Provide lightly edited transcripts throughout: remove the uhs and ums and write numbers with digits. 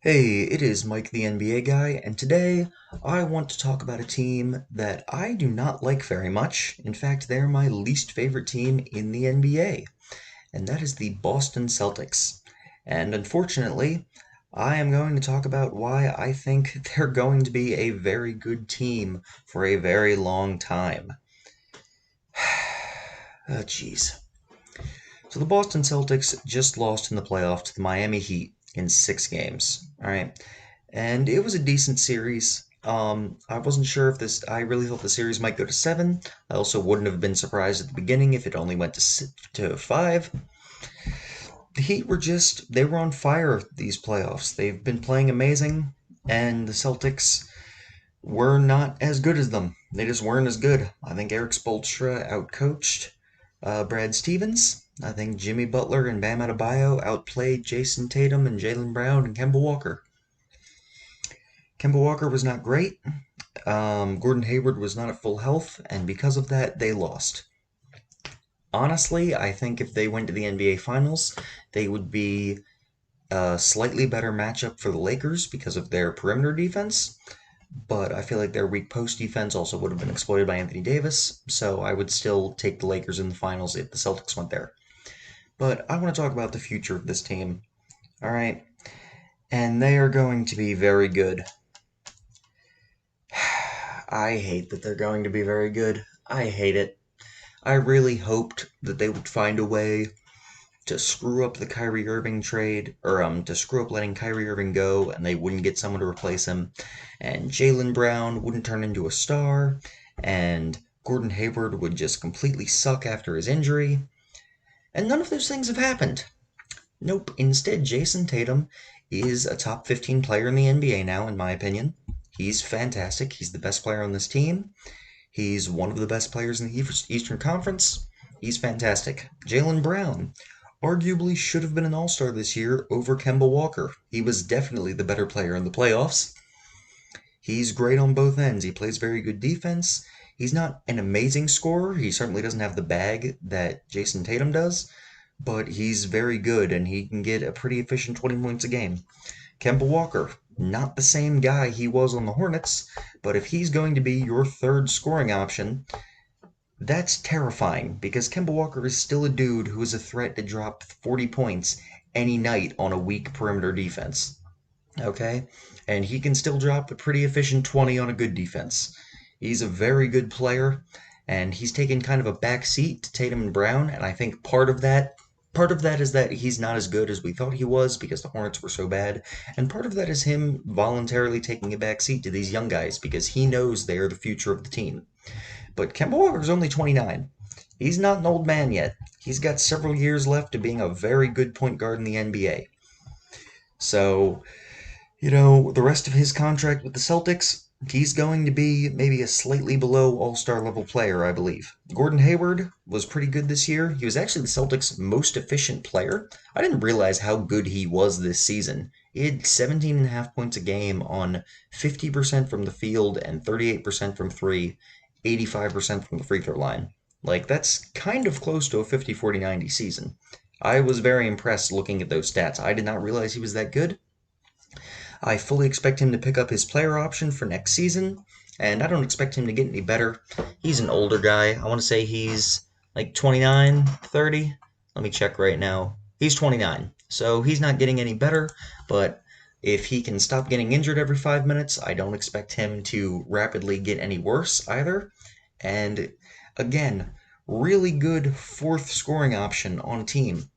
Hey, it is Mike the NBA guy, and today I want to talk about a team that I do not like very much. In fact, they're my least favorite team in the NBA, and that is the Boston Celtics. And unfortunately, I am going to talk about why I think they're going to be a very good team for a very long time. Oh, jeez. So the Boston Celtics just lost in the playoffs to the Miami Heat in 6 games. All right. And it was a decent series. I wasn't sure if this. I really thought the series might go to 7. I also wouldn't have been surprised at the beginning if it only went to 5. The Heat were they were on fire these playoffs. They've been playing amazing, and the Celtics were not as good as them. They just weren't as good. I think Eric Spoelstra outcoached Brad Stevens. I think Jimmy Butler and Bam Adebayo outplayed Jason Tatum and Jaylen Brown and Kemba Walker. Kemba Walker was not great. Gordon Hayward was not at full health, and because of that, they lost. Honestly, I think if they went to the NBA Finals, they would be a slightly better matchup for the Lakers because of their perimeter defense. But I feel like their weak post defense also would have been exploited by Anthony Davis, so I would still take the Lakers in the finals if the Celtics went there. But I want to talk about the future of this team. All right. And they are going to be very good. I hate that they're going to be very good. I hate it. I really hoped that they would find a way to screw up the Kyrie Irving trade, or to screw up letting Kyrie Irving go, and they wouldn't get someone to replace him, and Jaylen Brown wouldn't turn into a star, and Gordon Hayward would just completely suck after his injury. And none of those things have happened. Nope. Instead, Jason Tatum is a top 15 player in the NBA now, in my opinion. He's fantastic. He's the best player on this team. He's one of the best players in the Eastern Conference. He's fantastic. Jaylen Brown arguably should have been an all-star this year over Kemba Walker. He was definitely the better player in the playoffs. He's great on both ends. He plays very good defense. He's not an amazing scorer. He certainly doesn't have the bag that Jason Tatum does, but he's very good and he can get a pretty efficient 20 points a game. Kemba Walker, not the same guy he was on the Hornets, but if he's going to be your third scoring option, that's terrifying because Kemba Walker is still a dude who is a threat to drop 40 points any night on a weak perimeter defense. Okay? And he can still drop a pretty efficient 20 on a good defense. He's a very good player, and he's taken kind of a back seat to Tatum and Brown, and I think part of that is that he's not as good as we thought he was because the Hornets were so bad, and part of that is him voluntarily taking a back seat to these young guys because he knows they are the future of the team. But Kemba Walker's only 29. He's not an old man yet. He's got several years left of being a very good point guard in the NBA. So, the rest of his contract with the Celtics, he's going to be maybe a slightly below all-star level player, I believe. Gordon Hayward was pretty good this year. He was actually the Celtics' most efficient player. I didn't realize how good he was this season. He had 17 and a half points a game on 50% from the field and 38% from three, 85% from the free throw line. Like, that's kind of close to a 50-40-90 season. I was very impressed looking at those stats. I did not realize he was that good. I fully expect him to pick up his player option for next season, and I don't expect him to get any better. He's an older guy. I want to say he's like 29, 30. Let me check right now. He's 29, so he's not getting any better, but if he can stop getting injured every 5 minutes, I don't expect him to rapidly get any worse either. And again, really good fourth scoring option on a team.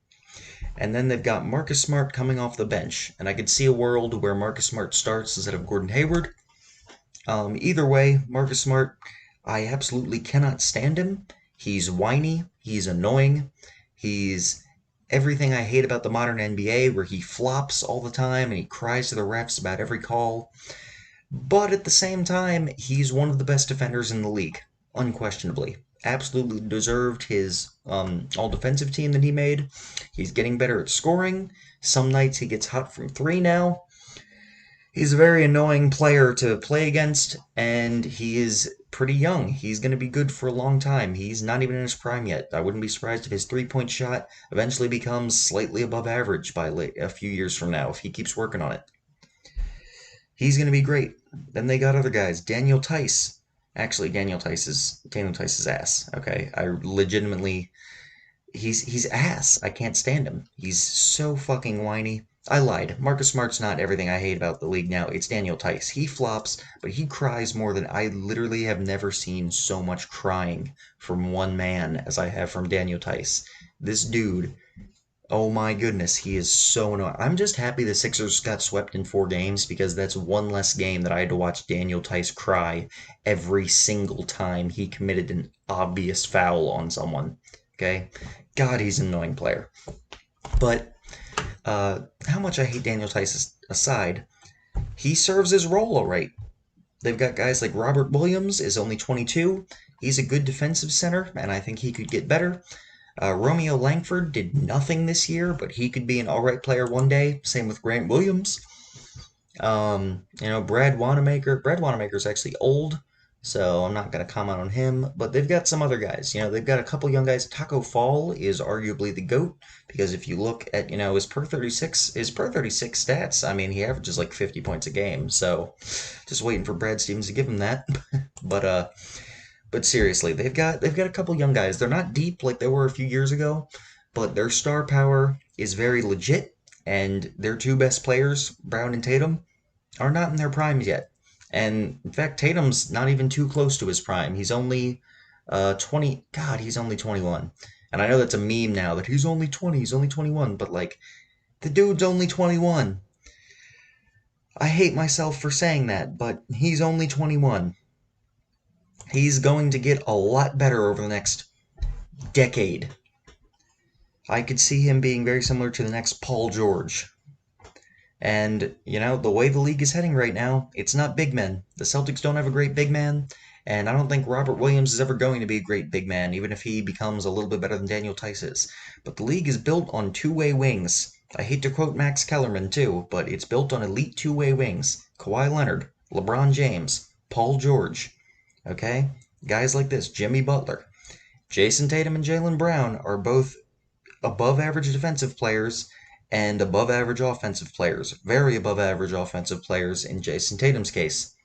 And then they've got Marcus Smart coming off the bench. And I could see a world where Marcus Smart starts instead of Gordon Hayward. Either way, Marcus Smart, I absolutely cannot stand him. He's whiny. He's annoying. He's everything I hate about the modern NBA, where he flops all the time and he cries to the refs about every call. But at the same time, he's one of the best defenders in the league, unquestionably. Absolutely deserved his all defensive team that he made. He's getting better at scoring. Some nights he gets hot from three now. He's a very annoying player to play against, and he is pretty young. He's going to be good for a long time. He's not even in his prime yet. I wouldn't be surprised if his three-point shot eventually becomes slightly above average by a few years from now if he keeps working on it. He's going to be great. Then they got other guys. Daniel Tice. Actually, Daniel Tice's ass. Okay, I legitimately he's ass. I can't stand him. He's so fucking whiny. I lied. Marcus Smart's not everything I hate about the league now. It's Daniel Tice. He flops, but he cries more than I literally have never seen so much crying from one man as I have from Daniel Tice. This dude, oh my goodness, he is so annoying. I'm just happy the Sixers got swept in 4 games because that's one less game that I had to watch Daniel Tice cry every single time he committed an obvious foul on someone. Okay? God, he's an annoying player. But how much I hate Daniel Tice aside, he serves his role all right. They've got guys like Robert Williams is only 22. He's a good defensive center, and I think he could get better. Romeo Langford did nothing this year, but he could be an all right player one day. Same with Grant Williams. Brad Wanamaker. Brad Wanamaker's actually old, so I'm not going to comment on him. But they've got some other guys. They've got a couple young guys. Taco Fall is arguably the GOAT because if you look at his per 36 stats, I mean he averages like 50 points a game. So just waiting for Brad Stevens to give him that. But seriously, they've got a couple young guys. They're not deep like they were a few years ago, but their star power is very legit, and their two best players, Brown and Tatum, are not in their primes yet. And in fact, Tatum's not even too close to his prime. He's only 20. God, he's only 21. And I know that's a meme now that he's only 20, he's only 21, but like the dude's only 21. I hate myself for saying that, but he's only 21. He's going to get a lot better over the next decade. I could see him being very similar to the next Paul George. And, the way the league is heading right now, it's not big men. The Celtics don't have a great big man, and I don't think Robert Williams is ever going to be a great big man, even if he becomes a little bit better than Daniel Tice is. But the league is built on two-way wings. I hate to quote Max Kellerman, too, but it's built on elite two-way wings. Kawhi Leonard, LeBron James, Paul George. Okay? Guys like this, Jimmy Butler. Jason Tatum and Jaylen Brown are both above average defensive players and above average offensive players. Very above average offensive players in Jason Tatum's case.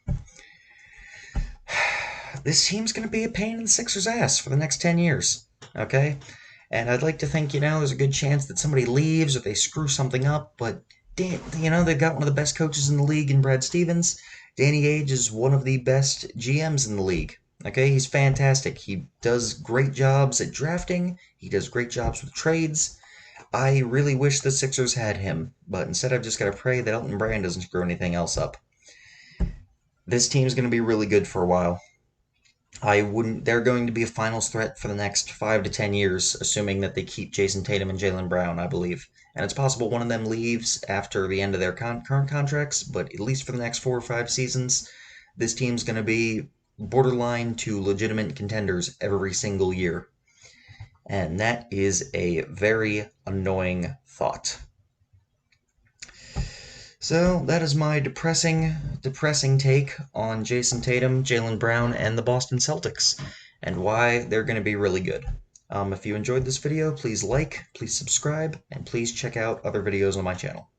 This team's going to be a pain in the Sixers' ass for the next 10 years. Okay? And I'd like to think, there's a good chance that somebody leaves or they screw something up, but, they've got one of the best coaches in the league in Brad Stevens. Danny Ainge is one of the best GMs in the league. Okay, he's fantastic. He does great jobs at drafting. He does great jobs with trades. I really wish the Sixers had him, but instead I've just got to pray that Elton Brand doesn't screw anything else up. This team's going to be really good for a while. They're going to be a finals threat for the next 5 to 10 years, assuming that they keep Jason Tatum and Jaylen Brown, I believe. And it's possible one of them leaves after the end of their current contracts, but at least for the next 4 or 5 seasons, this team's going to be borderline to legitimate contenders every single year. And that is a very annoying thought. So that is my depressing take on Jason Tatum, Jaylen Brown, and the Boston Celtics, and why they're going to be really good. If you enjoyed this video, please like, please subscribe, and please check out other videos on my channel.